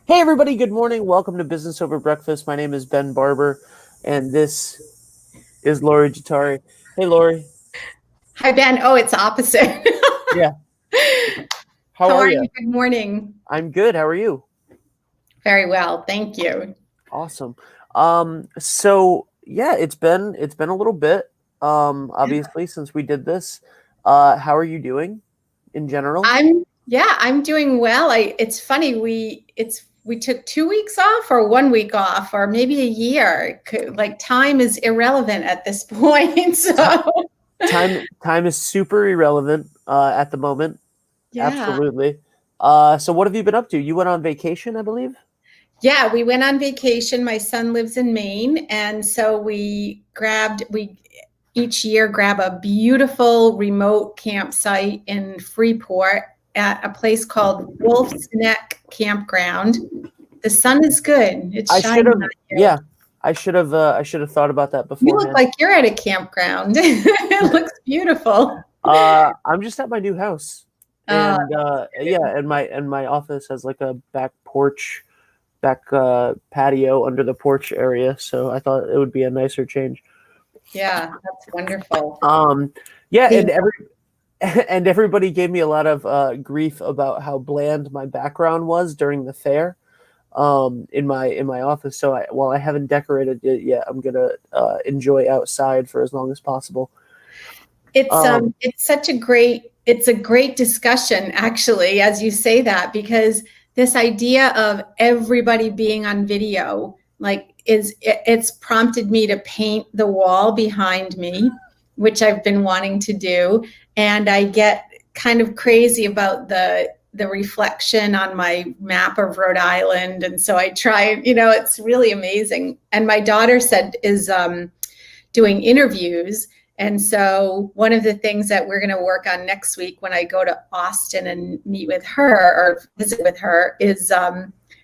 Hey everybody, good morning. Welcome to Business Over Breakfast. My name is Ben Barber, and this is Lori Giuttari. Hey Lori. Hi, Ben. Oh, it's opposite. Yeah. How How are are you? you? Good morning. I'm good. How are you? Very well. Thank you. Awesome. So yeah, it's been a little bit, obviously since we did this. How are you doing in general? I'm doing well. It's funny, we took 2 weeks off or 1 week off or maybe a year. Like time is irrelevant at this point. Ti- So time is super irrelevant at the moment. yeah. Absolutely. So what have you been up to? You went on vacation, I believe? Yeah, we went on vacation. My son lives in Maine, and so we each year grab a beautiful remote campsite in Freeport at a place called Wolf's Neck Campground. The sun is good. It's I should shining have, on you. yeah, I should have thought about that You look beforehand. like you're at a campground. It looks beautiful. I'm just at my new house, Uh, and yeah, and my office has like a back porch, back patio under the porch area, so I thought it would be a nicer change. yeah, that's wonderful. Um, yeah, The, and everybody gave me a lot of grief about how bland my background was during the fair, in my office. So while I haven't decorated it yet, I'm gonna enjoy outside for as long as possible. it's such a great discussion actually as you say that, because this idea of everybody being on video it's prompted me to paint the wall behind me, which I've been wanting to do, and I get kind of crazy about the reflection on my map of Rhode Island, and so I try, it's really amazing. And my daughter said is doing interviews. And so, one of the things that we're going to work on next week when I go to Austin and meet with her or visit with her is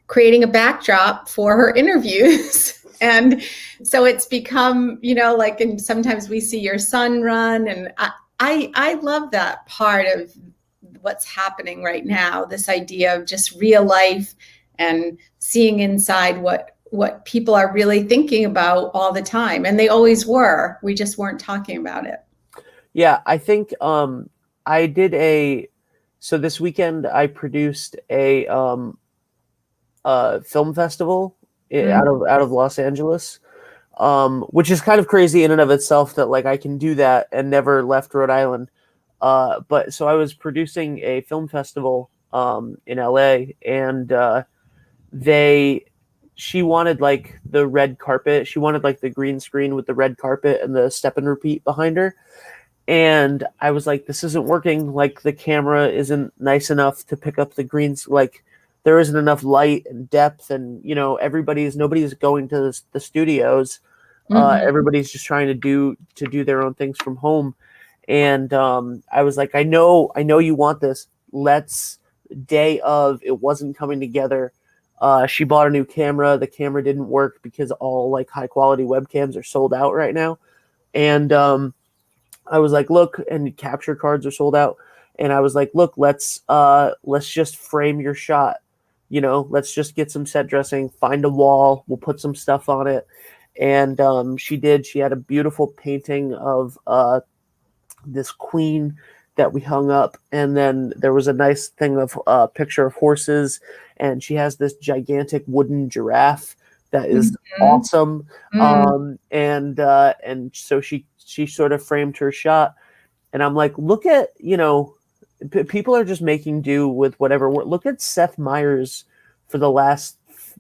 creating a backdrop for her interviews. And so it's become, like, and sometimes we see your son run. And I love that part of what's happening right now, this idea of just real life and seeing inside what people are really thinking about all the time, and they always were, we just weren't talking about it. Yeah, I think I did a so this weekend I produced a film festival Mm. out of Los Angeles, which is kind of crazy in and of itself that like I can do that and never left Rhode Island. But so I was producing a film festival in LA, and they she wanted like the red carpet. She wanted like the green screen with the red carpet and the step and repeat behind her. And I was like, this isn't working. Like the camera isn't nice enough to pick up the greens. Like there isn't enough light and depth, and nobody's going to the studios. Mm-hmm. Everybody's just trying to do their own things from home. And I was like, I know you want this. Let's day of it wasn't coming together. She bought a new camera. The camera didn't work because all like high quality webcams are sold out right now. And I was like, look, and capture cards are sold out. And I was like, look, let's just frame your shot. Let's just get some set dressing, find a wall, we'll put some stuff on it. And she did. She had a beautiful painting of this queen that we hung up, and then there was a nice thing of a picture of horses, and she has this gigantic wooden giraffe that is Mm-hmm. awesome. Mm. And so she sort of framed her shot, and I'm like, look at people are just making do with whatever. Look at Seth Meyers for the last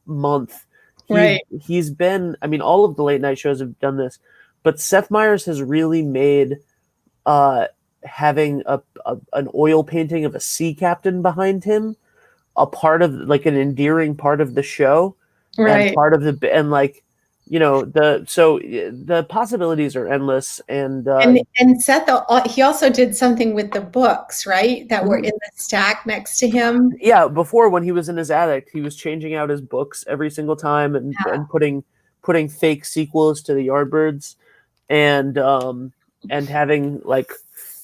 month. He's Right. he's been. I mean, all of the late night shows have done this, but Seth Meyers has really made uh, having an oil painting of a sea captain behind him a part of like an endearing part of the show, and Right. part of and like the possibilities are endless. And And Seth, he also did something with the books, right? That were in the stack next to him. yeah, before when he was in his attic, he was changing out his books every single time, and putting fake sequels to the Yardbirds, and having like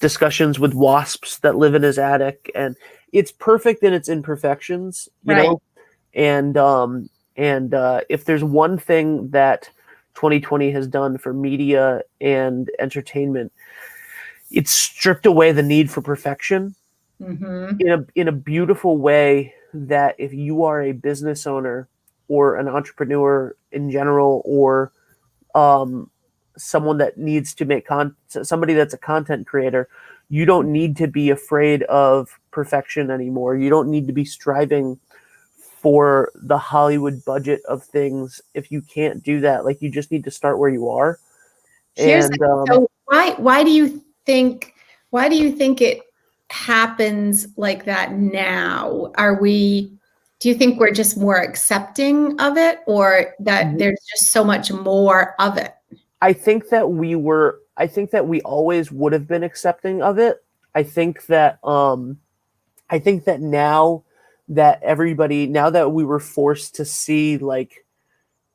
discussions with wasps that live in his attic. And it's perfect in its imperfections, Right. And if there's one thing that 2020 has done for media and entertainment, it's stripped away the need for perfection Mm-hmm. in a beautiful way, that if you are a business owner or an entrepreneur in general, or um, someone that needs to make somebody that's a content creator, you don't need to be afraid of perfection anymore. You don't need to be striving for the Hollywood budget of things. If you can't do that, like, you just need to start where you are. Here's And so why do you think it happens like that now? Do you think we're just more accepting of it, or that there's just so much more of it? I think that we always would have been accepting of it. I think that now now that we were forced to see, like,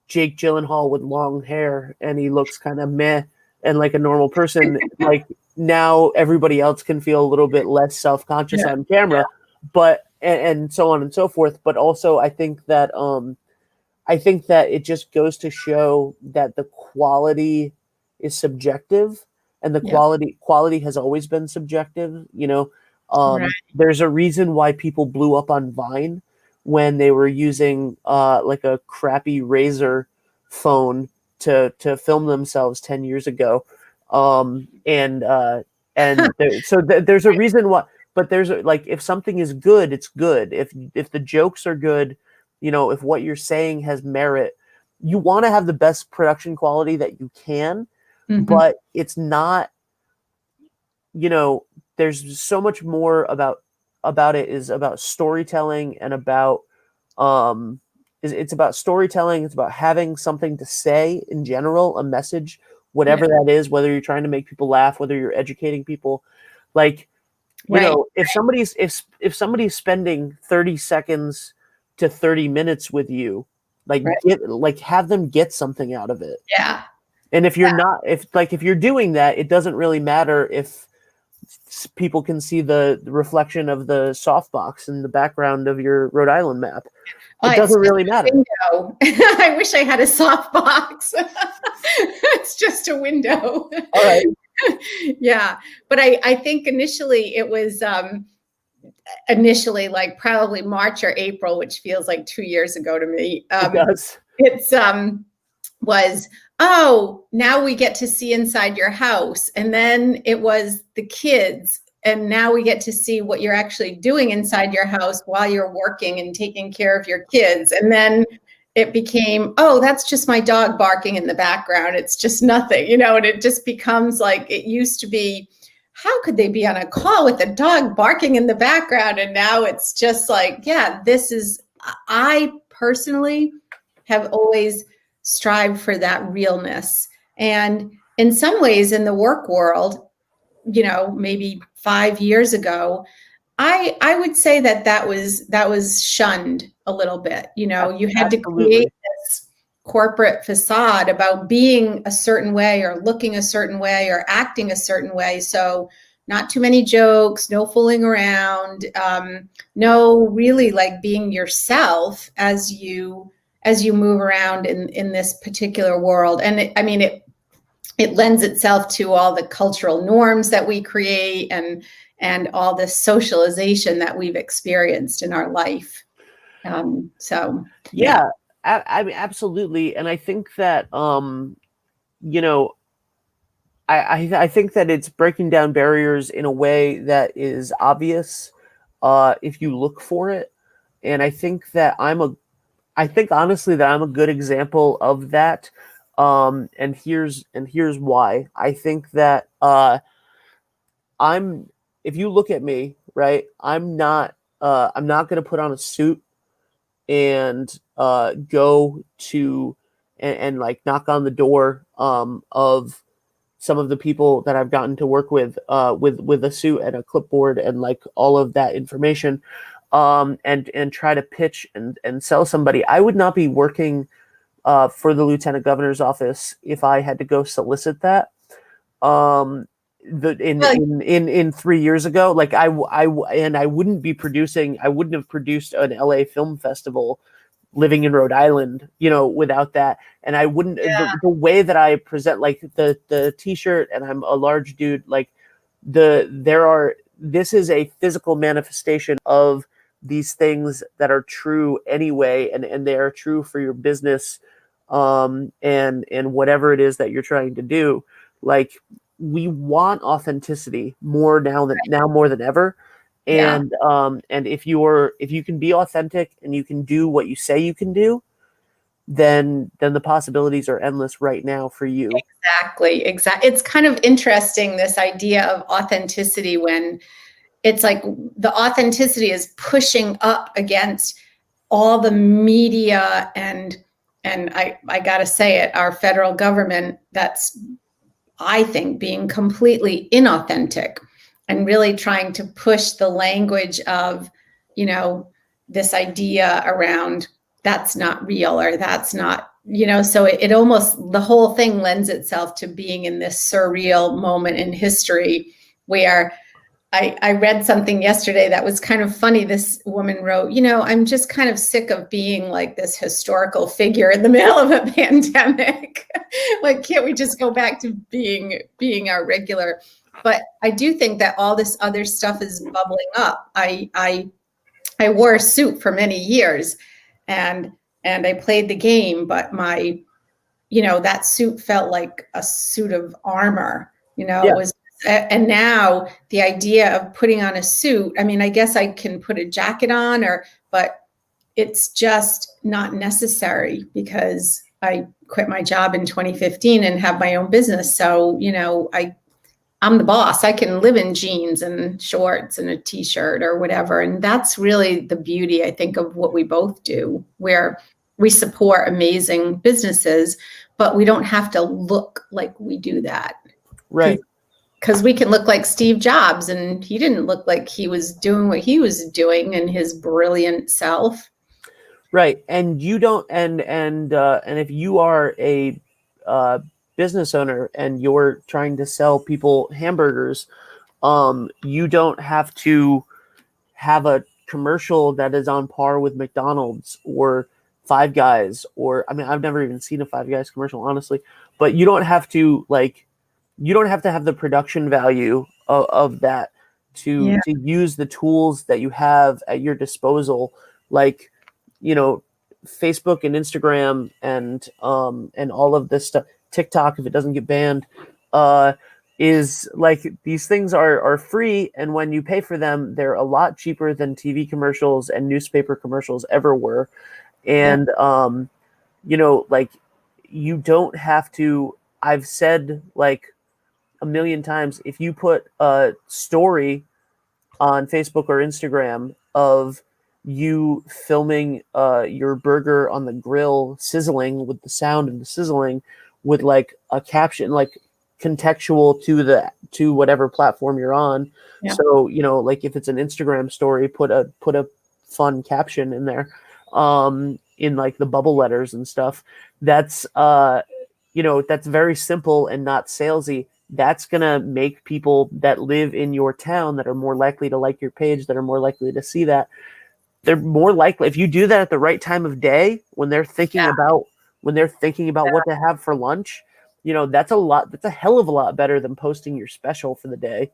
Jake Gyllenhaal with long hair and he looks kind of meh and like a normal person, like, now everybody else can feel a little bit less self-conscious Yeah. on camera, but and so on and so forth. But also I think that it just goes to show that the quality is subjective, and the Yeah. quality has always been subjective. Right. There's a reason why people blew up on Vine when they were using like a crappy Razor phone to film themselves 10 years ago. There's a reason why. But like, if something is good, it's good. If the jokes are good, if what you're saying has merit, you want to have the best production quality that you can. Mm-hmm. But it's not, there's so much more about it is about storytelling, and about it's about storytelling. It's about having something to say in general, a message, whatever Yeah. that is, whether you're trying to make people laugh, whether you're educating people. Like, Right. if somebody's spending 30 seconds to 30 minutes with you, Right. have them get something out of it. Yeah. And if you're not, if you're doing that, it doesn't really matter if people can see the reflection of the softbox in the background of your Rhode Island map. Oh, It it's doesn't just really a matter. window. I wish I had a softbox. It's just a window. All right. Yeah. But I think initially it was initially like probably March or April, which feels like 2 years ago to me. It does. It's was, oh, now we get to see inside your house. And then it was the kids. And now we get to see what you're actually doing inside your house while you're working and taking care of your kids. And then it became, oh, that's just my dog barking in the background. It's just nothing, and it just becomes like, it used to be, how could they be on a call with a dog barking in the background? And now it's just like, yeah, I personally have always strived for that realness. And in some ways, in the work world, maybe 5 years ago, I would say that was shunned a little bit. You had to create Absolutely. this corporate facade about being a certain way or looking a certain way or acting a certain way. So not too many jokes, no fooling around, no really like being yourself as you move around in this particular world. And it lends itself to all the cultural norms that we create and all the socialization that we've experienced in our life. Yeah, I mean, absolutely. And I think that, you know, I think that it's breaking down barriers in a way that is obvious, if you look for it. And I think honestly that I'm a good example of that. And here's why. I think that I'm if you look at me, right, I'm not going to put on a suit and go to and like knock on the door of some of the people that I've gotten to work with a suit and a clipboard and like all of that information, and try to pitch and sell somebody. I would not be working for the lieutenant governor's office if I had to go solicit that. Um, in 3 years ago, like I wouldn't be producing. I wouldn't have produced an LA film festival living in Rhode Island, without that. And I wouldn't, the way that I present, like the t-shirt, and I'm a large dude, like this is a physical manifestation of these things that are true anyway, and they are true for your business, and whatever it is that you're trying to do. Like, we want authenticity more now more than ever. Yeah. And if you can be authentic and you can do what you say you can do, then the possibilities are endless right now for you. Exactly. It's kind of interesting, this idea of authenticity, when it's like the authenticity is pushing up against all the media and I gotta say it, our federal government, that's, I think, being completely inauthentic and really trying to push the language of, this idea around that's not real, or that's not, so it almost, the whole thing lends itself to being in this surreal moment in history where I read something yesterday that was kind of funny. This woman wrote, I'm just kind of sick of being like this historical figure in the middle of a pandemic. Like, can't we just go back to being our regular? But I do think that all this other stuff is bubbling up. I wore a suit for many years, and I played the game, but my, that suit felt like a suit of armor. Yeah. It was. And now the idea of putting on a suit, I mean, I guess I can put a jacket on, but it's just not necessary because I quit my job in 2015 and have my own business. So, I'm the boss. I can live in jeans and shorts and a t-shirt or whatever. And that's really the beauty, I think, of what we both do, where we support amazing businesses, but we don't have to look like we do that. Right. Because we can look like Steve Jobs, and he didn't look like he was doing what he was doing in his brilliant self. Right. And you don't, and if you are a business owner and you're trying to sell people hamburgers, you don't have to have a commercial that is on par with McDonald's or Five Guys, or, I mean, I've never even seen a Five Guys commercial, honestly, but you don't have to have the production value of that to use the tools that you have at your disposal, like, Facebook and Instagram and all of this stuff. TikTok, if it doesn't get banned, is like, these things are free, and when you pay for them, they're a lot cheaper than TV commercials and newspaper commercials ever were. And like, you don't have to. I've said, like, a million times, if you put a story on Facebook or Instagram of you filming your burger on the grill sizzling, with the sound of the sizzling, with like a caption, like contextual to whatever platform you're on. Yeah. So, like, if it's an Instagram story, put a fun caption in there, in like the bubble letters and stuff. That's that's very simple and not salesy. That's going to make people that live in your town, that are more likely to like your page, that are more likely to see that. They're more likely, if you do that at the right time of day, when they're thinking about what to have for lunch, that's a hell of a lot better than posting your special for the day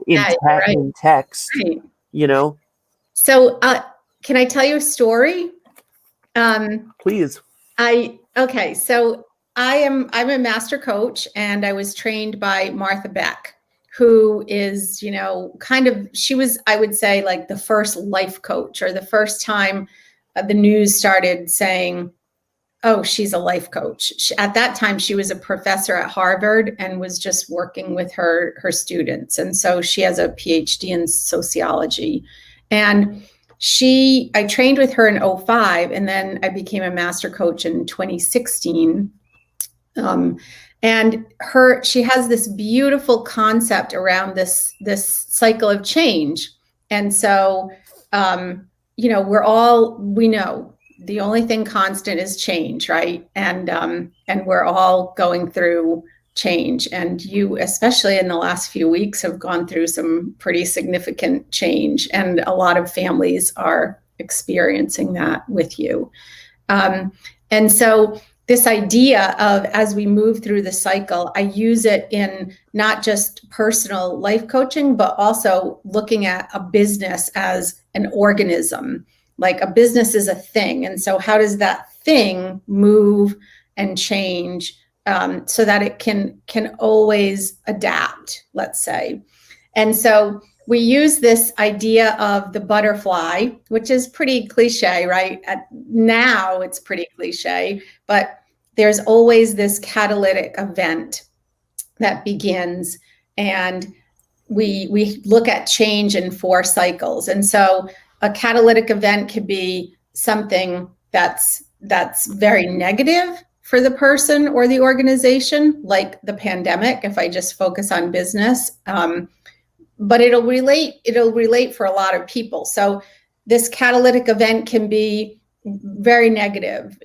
in text, right. So can I tell you a story? Please. So I'm a master coach, and I was trained by Martha Beck, who is, she was, I would say, like the first life coach, or the first time the news started saying, oh, she's a life coach. At that time, she was a professor at Harvard and was just working with her students. And so she has a PhD in sociology. And I trained with her in 2005, and then I became a master coach in 2016. And she has this beautiful concept around this cycle of change. And so, we know the only thing constant is change, right? And we're all going through change. And you, especially in the last few weeks, have gone through some pretty significant change. And a lot of families are experiencing that with you. And so this idea of, as we move through the cycle, I use it in not just personal life coaching, but also looking at a business as an organism. Like a business is a thing. And so how does that thing move and change so that it can always adapt, let's say. And so we use this idea of the butterfly, which is pretty cliche, right? Now it's pretty cliche, but there's always this catalytic event that begins, and we look at change in 4 cycles. And so a catalytic event could be something that's very negative for the person or the organization, like the pandemic, if I just focus on business. But it'll relate for a lot of people. So this catalytic event can be very negative,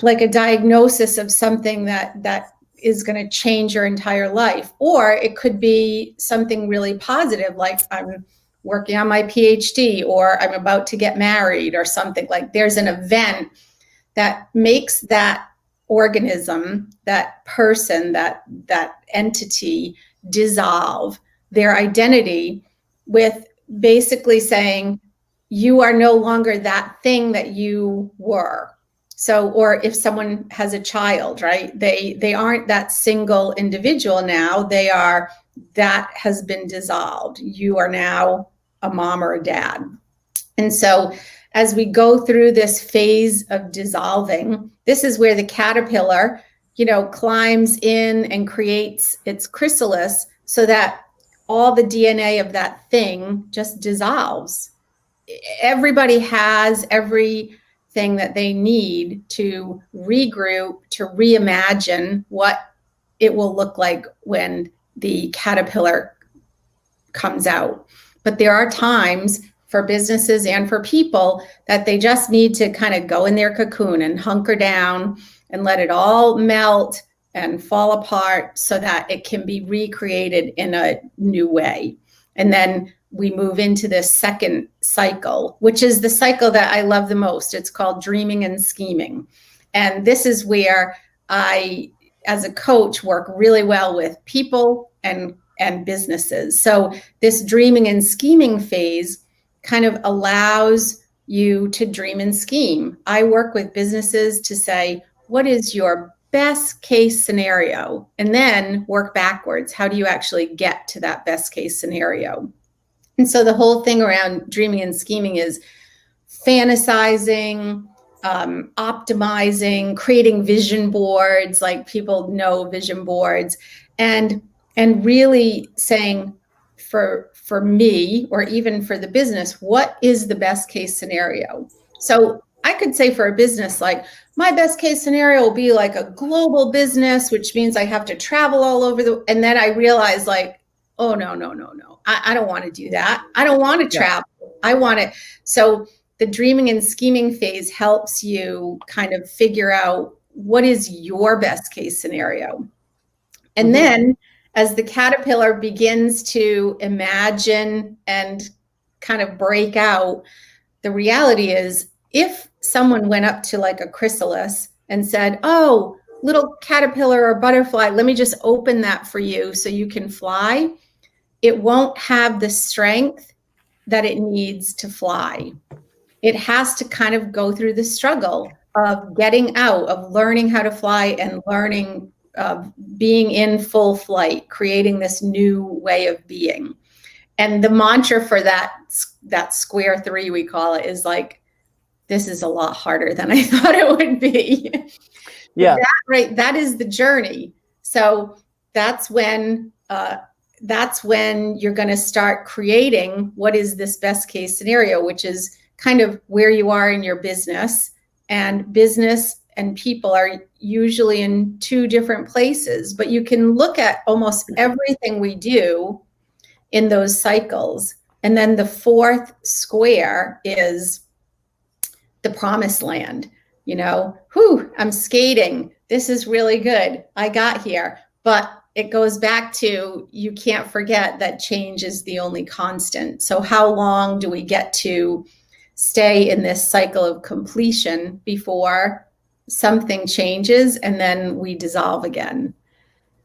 like a diagnosis of something that is going to change your entire life. Or it could be something really positive, like I'm working on my PhD, or I'm about to get married, or something. Like there's an event that makes that organism, that person, that entity dissolve their identity, with basically saying you are no longer that thing that you were. So, or if someone has a child, right, they aren't that single individual now. They are, that has been dissolved. You are now a mom or a dad. And so as we go through this phase of dissolving, this is where the caterpillar, climbs in and creates its chrysalis, so that all the DNA of that thing just dissolves. Everybody has everything that they need to regroup, to reimagine what it will look like when the caterpillar comes out. But there are times for businesses and for people that they just need to kind of go in their cocoon and hunker down and let it all melt and fall apart, so that it can be recreated in a new way. And then we move into this second cycle, which is the cycle that I love the most. It's called dreaming and scheming. And this is where I, as a coach, work really well with people and businesses. So this dreaming and scheming phase kind of allows you to dream and scheme. I work with businesses to say, what is your best case scenario? And then work backwards. How do you actually get to that best case scenario? And so the whole thing around dreaming and scheming is fantasizing, optimizing, creating vision boards, like people know vision boards, and really saying, for me, or even for the business, what is the best case scenario? So I could say for a business, like, my best case scenario will be like a global business, which means I have to travel all over and then I realize, like, oh, no. I don't want to do that. I don't want to travel. I want it. So the dreaming and scheming phase helps you kind of figure out what is your best case scenario. And then as the caterpillar begins to imagine and kind of break out, the reality is, if someone went up to like a chrysalis and said, oh, little caterpillar or butterfly, let me just open that for you so you can fly, it won't have the strength that it needs to fly. It has to kind of go through the struggle of getting out, of learning how to fly, and learning being in full flight, creating this new way of being. And the mantra for that square 3, we call it, is like, this is a lot harder than I thought it would be. Yeah. That is the journey. So that's when you're going to start creating what is this best case scenario, which is kind of where you are in your business. And business and people are usually in 2 different places, but you can look at almost everything we do in those cycles. And then the 4th square is the promised land. I'm skating. This is really good. I got here, but it goes back to, you can't forget that change is the only constant. So how long do we get to stay in this cycle of completion before something changes and then we dissolve again?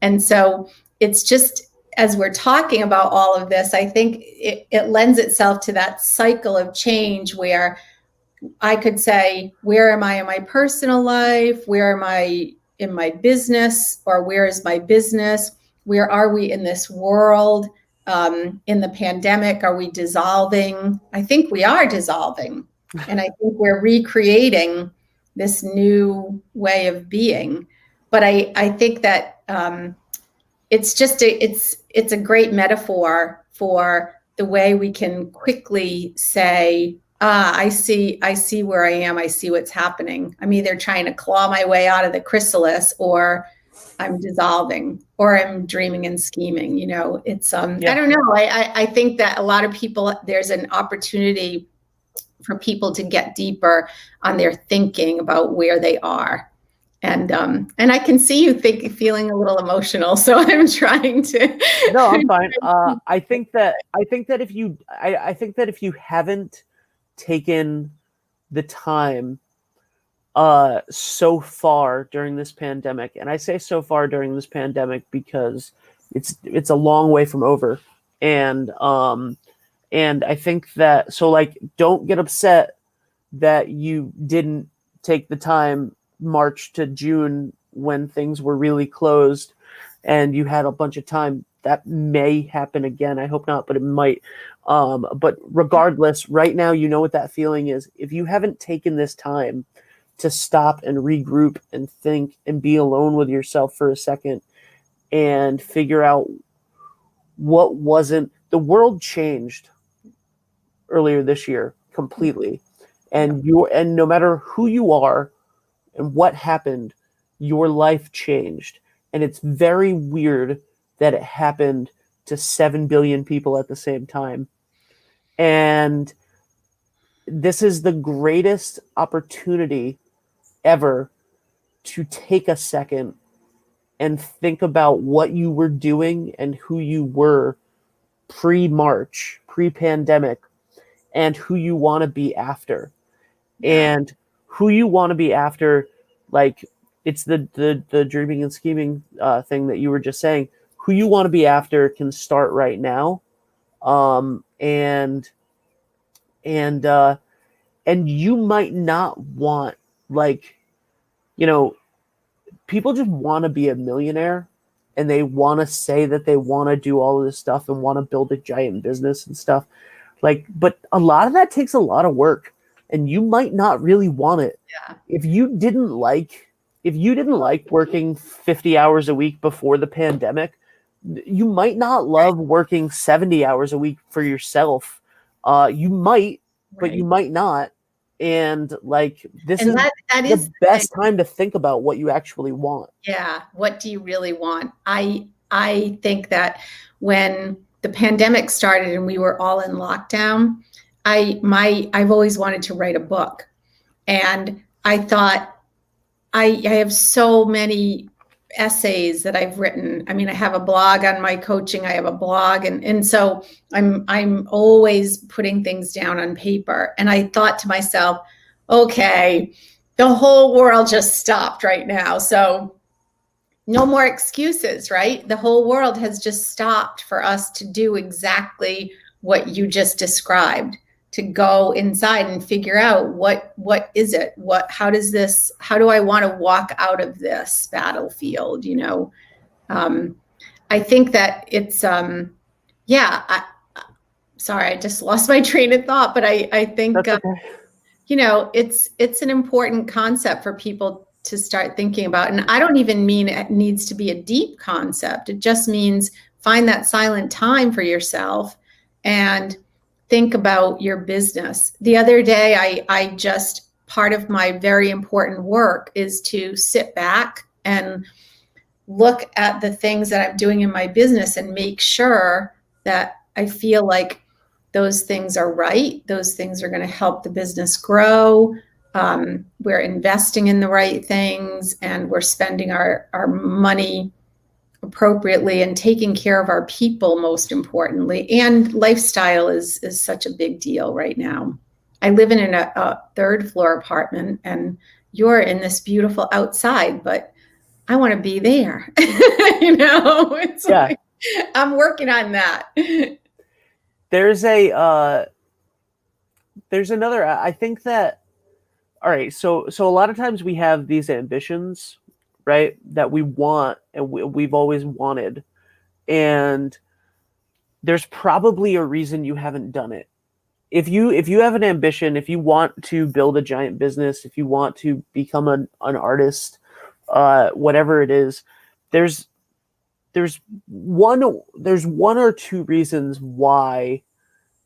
And so it's just, as we're talking about all of this, I think it lends itself to that cycle of change where I could say, where am I in my personal life? Where am I in my business? Or where is my business? Where are we in this world? In the pandemic, are we dissolving? I think we are dissolving. And I think we're recreating this new way of being. But I think that it's just it's a great metaphor for the way we can quickly say, I see where I am. I see what's happening. I'm either trying to claw my way out of the chrysalis, or I'm dissolving, or I'm dreaming and scheming. You know, it's I don't know. I think that a lot of people, there's an opportunity for people to get deeper on their thinking about where they are. And I can see you feeling a little emotional, so I'm trying to. No, I'm fine. I think that if you haven't taken the time so far during this pandemic, and I say so far during this pandemic because it's a long way from over, and I think that, so like, don't get upset that you didn't take the time March to June when things were really closed and you had a bunch of time. That may happen again. I hope not, but it might. But regardless, right now, you know what that feeling is. If you haven't taken this time to stop and regroup and think and be alone with yourself for a second and figure out what wasn't, the world changed earlier this year completely. And no matter who you are and what happened, your life changed. And it's very weird that it happened to 7 billion people at the same time. And this is the greatest opportunity ever to take a second and think about what you were doing and who you were pre-March, pre-pandemic, and who you want to be after. And who you want to be after, like, it's the dreaming and scheming thing that you were just saying. Who you want to be after can start right now, and you might not want, like, you know, people just want to be a millionaire, and they want to say that they want to do all of this stuff and want to build a giant business and stuff, like, but a lot of that takes a lot of work. And you might not really want it. Yeah. If you didn't like working 50 hours a week before the pandemic, you might not love working 70 hours a week for yourself. You might, but you might not. And like, this is the best time to think about what you actually want. Yeah. What do you really want? I think that when the pandemic started and we were all in lockdown, I've always wanted to write a book. And I thought, I have so many essays that I've written. I mean, I have a blog on my coaching. I have a blog. And so I'm always putting things down on paper. And I thought to myself, okay, the whole world just stopped right now. So no more excuses, right? The whole world has just stopped for us to do exactly what you just described, to go inside and figure out what is it? How do I want to walk out of this battlefield? You know, I think that it's, sorry, I just lost my train of thought, but I think, you know, it's an important concept for people to start thinking about. And I don't even mean it needs to be a deep concept. It just means find that silent time for yourself and think about your business. The other day, I just, part of my very important work is to sit back and look at the things that I'm doing in my business and make sure that I feel like those things are right. Those things are going to help the business grow. We're investing in the right things, and we're spending our money appropriately and taking care of our people, most importantly. And lifestyle is such a big deal right now. I live in a third floor apartment, and you're in this beautiful outside, but I want to be there. It's like, I'm working on that. There's another, I think that, all right, so a lot of times we have these ambitions, right, that we want and we've always wanted, and there's probably a reason you haven't done it. If you have an ambition, if you want to build a giant business, if you want to become an artist, whatever it is, there's one or two reasons why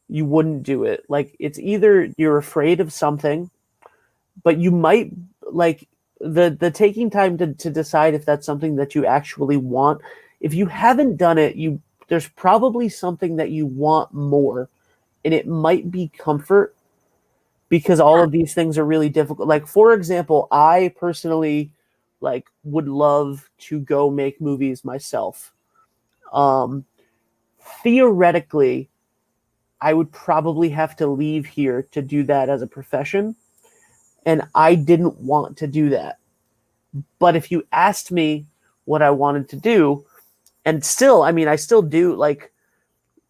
you wouldn't do it. Like, it's either you're afraid of something, but you might, like, the taking time to decide if that's something that you actually want. If you haven't done it, there's probably something that you want more, and it might be comfort, because all of these things are really difficult. Like, for example, I personally, like, would love to go make movies myself. Theoretically, I would probably have to leave here to do that as a profession, and I didn't want to do that. But if you asked me what I wanted to do, and still, I mean, I still do, like,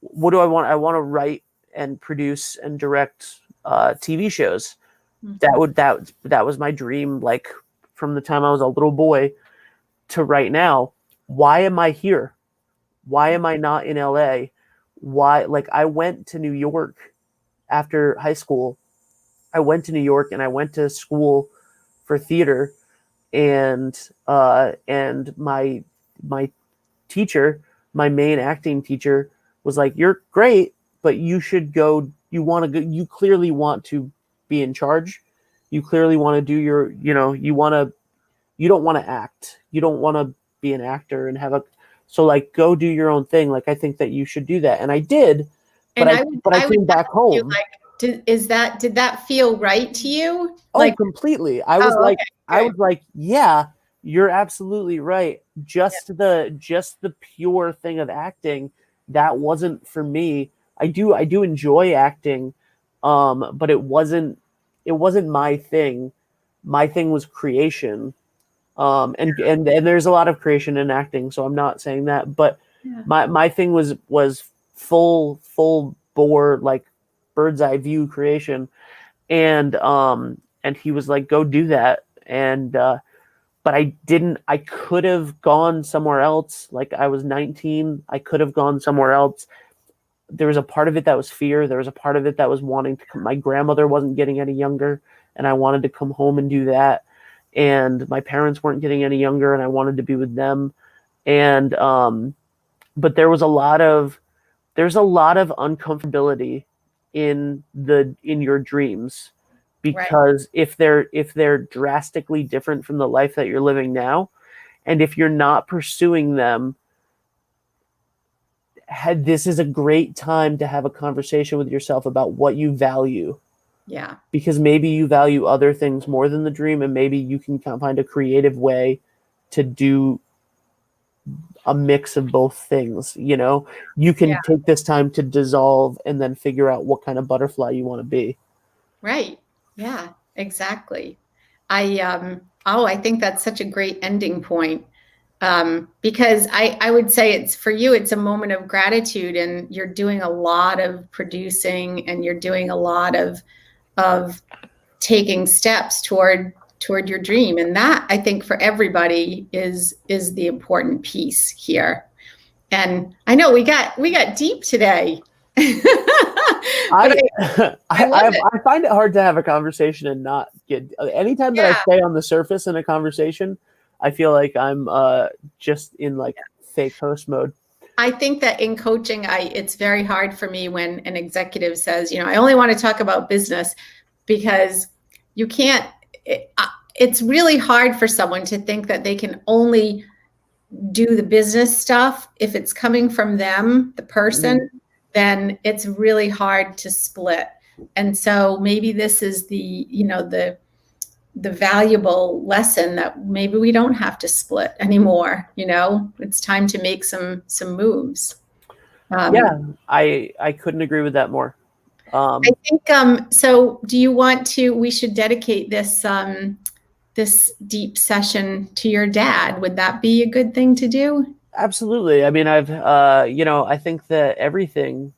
what do I want? I want to write and produce and direct TV shows. That was my dream, like, from the time I was a little boy to right now. Why am I here? Why am I not in LA? Why? Like, I went to New York after high school. I went to New York and I went to school for theater, and my teacher, my main acting teacher, was like, "You're great, but you should go. You want to go. You clearly want to be in charge. You clearly want to do your. You don't want to act. You don't want to be an actor and have a. So, like, go do your own thing. Like, I think that you should do that." And I did, but I came back home. Did that feel right to you? Oh, like, completely. I was like, yeah, you're absolutely right. Just the pure thing of acting, that wasn't for me. I do enjoy acting, but it wasn't my thing. My thing was creation. And there's a lot of creation in acting, so I'm not saying that, but my thing was full bore, like, bird's eye view creation, and he was like, "Go do that," and but I didn't. I could have gone somewhere else. Like, I was 19, I could have gone somewhere else. There was a part of it that was fear. There was a part of it that was wanting to come. My grandmother wasn't getting any younger, and I wanted to come home and do that. And my parents weren't getting any younger, and I wanted to be with them. And but there's a lot of uncomfortability in your dreams, because if they're drastically different from the life that you're living now, and if you're not pursuing them, this is a great time to have a conversation with yourself about what you value. Yeah. Because maybe you value other things more than the dream, and maybe you can find a creative way to do a mix of both things. You can take this time to dissolve and then figure out what kind of butterfly you want to be. Right. Yeah, exactly. I think that's such a great ending point. Because I would say it's, for you, it's a moment of gratitude, and you're doing a lot of producing, and you're doing a lot of taking steps toward your dream. And that, I think, for everybody is the important piece here. And I know we got deep today. I find it hard to have a conversation and not get, anytime that I stay on the surface in a conversation, I feel like I'm just in, like, fake host mode. I think that in coaching, it's very hard for me when an executive says, I only want to talk about business, because you can't. It's really hard for someone to think that they can only do the business stuff. If it's coming from them, the person, then it's really hard to split. And so maybe this is the the valuable lesson that maybe we don't have to split anymore. It's time to make some moves. Yeah, I couldn't agree with that more. I think so. Do you want to? We should dedicate this deep session to your dad. Would that be a good thing to do? Absolutely. I mean, I think that everything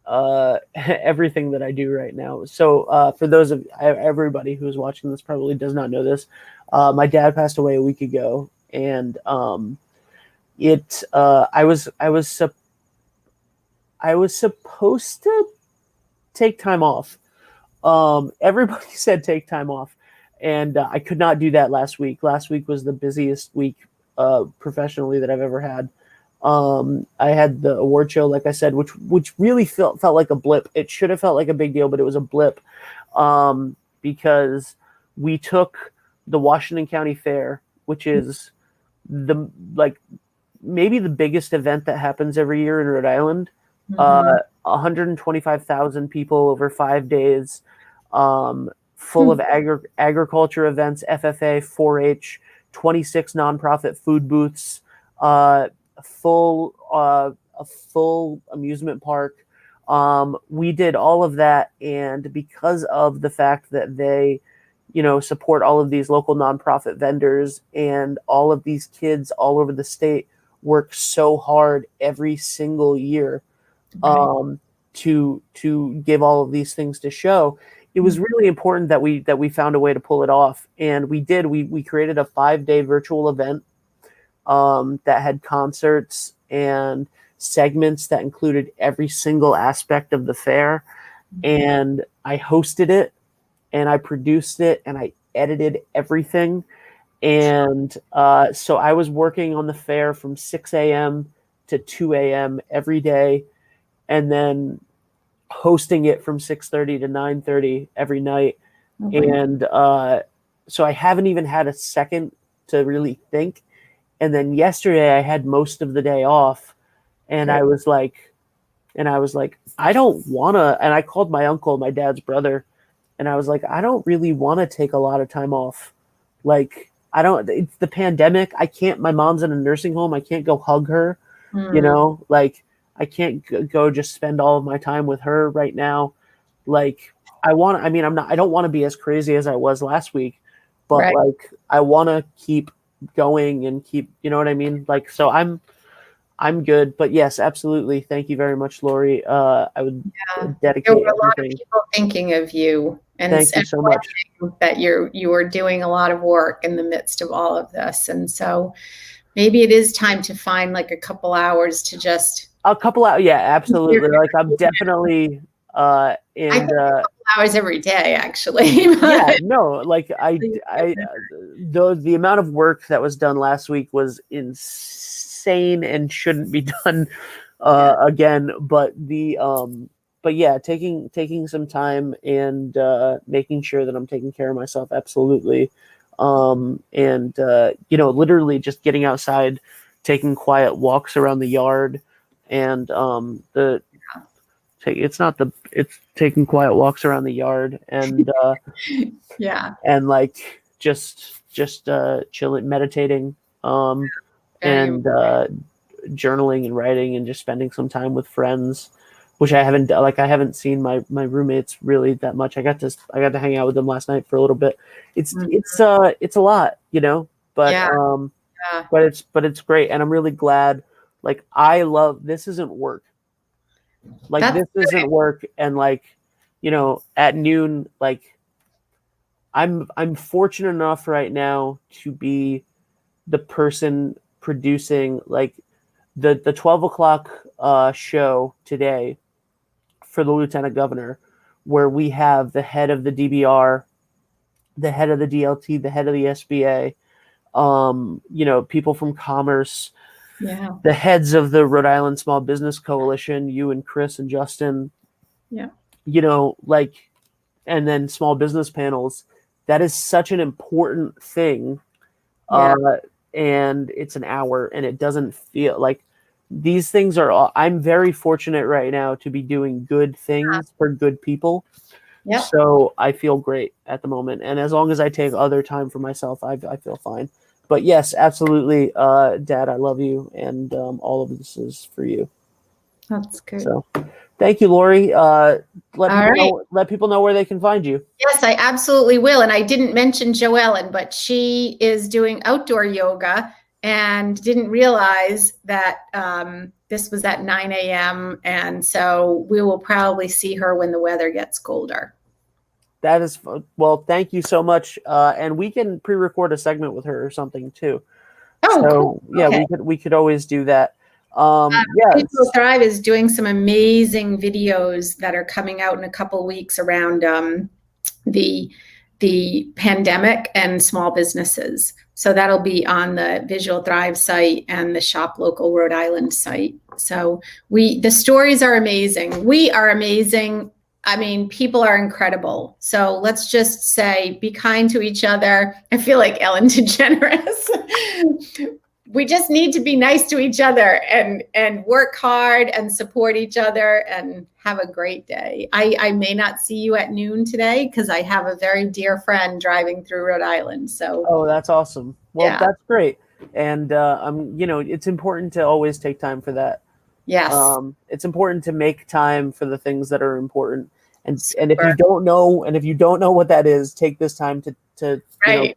everything that I do right now. So for those of everybody who's watching this probably does not know this, my dad passed away a week ago, and I was supposed to take time off. Everybody said take time off, and I could not do that last week. Last week was the busiest week professionally that I've ever had. I had the award show, like I said, which really felt like a blip. It should have felt like a big deal, but it was a blip because we took the Washington County Fair, which is maybe the biggest event that happens every year in Rhode Island. 125,000 people over 5 days, full of agriculture events, FFA, 4-H, 26 nonprofit food booths, a full amusement park. We did all of that, and because of the fact that they, support all of these local nonprofit vendors and all of these kids all over the state work so hard every single year to give all of these things to show. It was really important that we found a way to pull it off, and we did. We created a 5-day virtual event that had concerts and segments that included every single aspect of the fair, and I hosted it, and I produced it, and I edited everything. And so I was working on the fair from 6 a.m. to 2 a.m. every day, and then hosting it from 6:30 to 9:30 every night. And so I haven't even had a second to really think. And then yesterday I had most of the day off, and I was like, I don't want to. And I called my uncle, my dad's brother, and I was like, I don't really want to take a lot of time off. Like, it's the pandemic. I can't, my mom's in a nursing home. I can't go hug her, like I can't go just spend all of my time with her right now. Like, I don't want to be as crazy as I was last week, but like, I want to keep going and keep, you know what I mean? Like, so I'm good, but yes, absolutely. Thank you very much, Lori. I would dedicate there were a lot of everything. people thinking of you, and Thank you so much. That you are doing a lot of work in the midst of all of this, and so maybe it is time to find like a couple hours to just a couple hours. Yeah, absolutely. Like, I'm definitely I think a couple hours every day, actually. Yeah, no, like the amount of work that was done last week was insane and shouldn't be done again. But yeah, taking some time and making sure that I'm taking care of myself, absolutely. And literally just getting outside, taking quiet walks around the yard, and it's taking quiet walks around the yard, and and like just chilling, meditating, and journaling and writing, and just spending some time with friends, which I haven't seen my roommates really that much. I got to hang out with them last night for a little bit. It's a lot, but but it's great, and I'm really glad. Like, I love, this isn't work. Like, this isn't work, and like, at noon, like, I'm fortunate enough right now to be the person producing like the 12 o'clock show today for the Lieutenant Governor, where we have the head of the DBR, the head of the DLT, the head of the SBA, people from Commerce, the heads of the Rhode Island Small Business Coalition, you and Chris and Justin, and then small business panels. That is such an important thing. And it's an hour, and it doesn't feel like these things are I'm very fortunate right now to be doing good things for good people. Yep. So I feel great at the moment. And as long as I take other time for myself, I feel fine. But yes, absolutely, Dad, I love you, and all of this is for you. That's good. So thank you, Lori. right. Let people know where they can find you. Yes, I absolutely will. And I didn't mention Joellen, but she is doing outdoor yoga and didn't realize that this was at 9 a.m. And so we will probably see her when the weather gets colder. That is, well, thank you so much. And we can pre-record a segment with her or something too. Oh, So cool. yeah, Okay. we could always do that. Yeah. Visual Thrive is doing some amazing videos that are coming out in a couple weeks around the pandemic and small businesses. So that'll be on the Visual Thrive site and the Shop Local Rhode Island site. So the stories are amazing. We are amazing. I mean, people are incredible. So let's just say, be kind to each other. I feel like Ellen DeGeneres. We just need to be nice to each other and work hard and support each other and have a great day. I may not see you at noon today because I have a very dear friend driving through Rhode Island. So Oh, that's awesome. Well, yeah. That's great. And it's important to always take time for that. Yes. It's important to make time for the things that are important. And if you don't know what that is, take this time to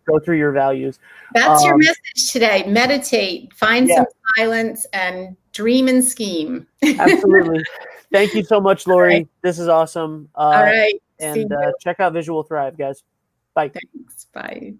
go through your values. That's your message today. Meditate, find some silence, and dream and scheme. Absolutely. Thank you so much, Lori. Right. This is awesome. All right. And check out Visual Thrive, guys. Bye. Thanks. Bye.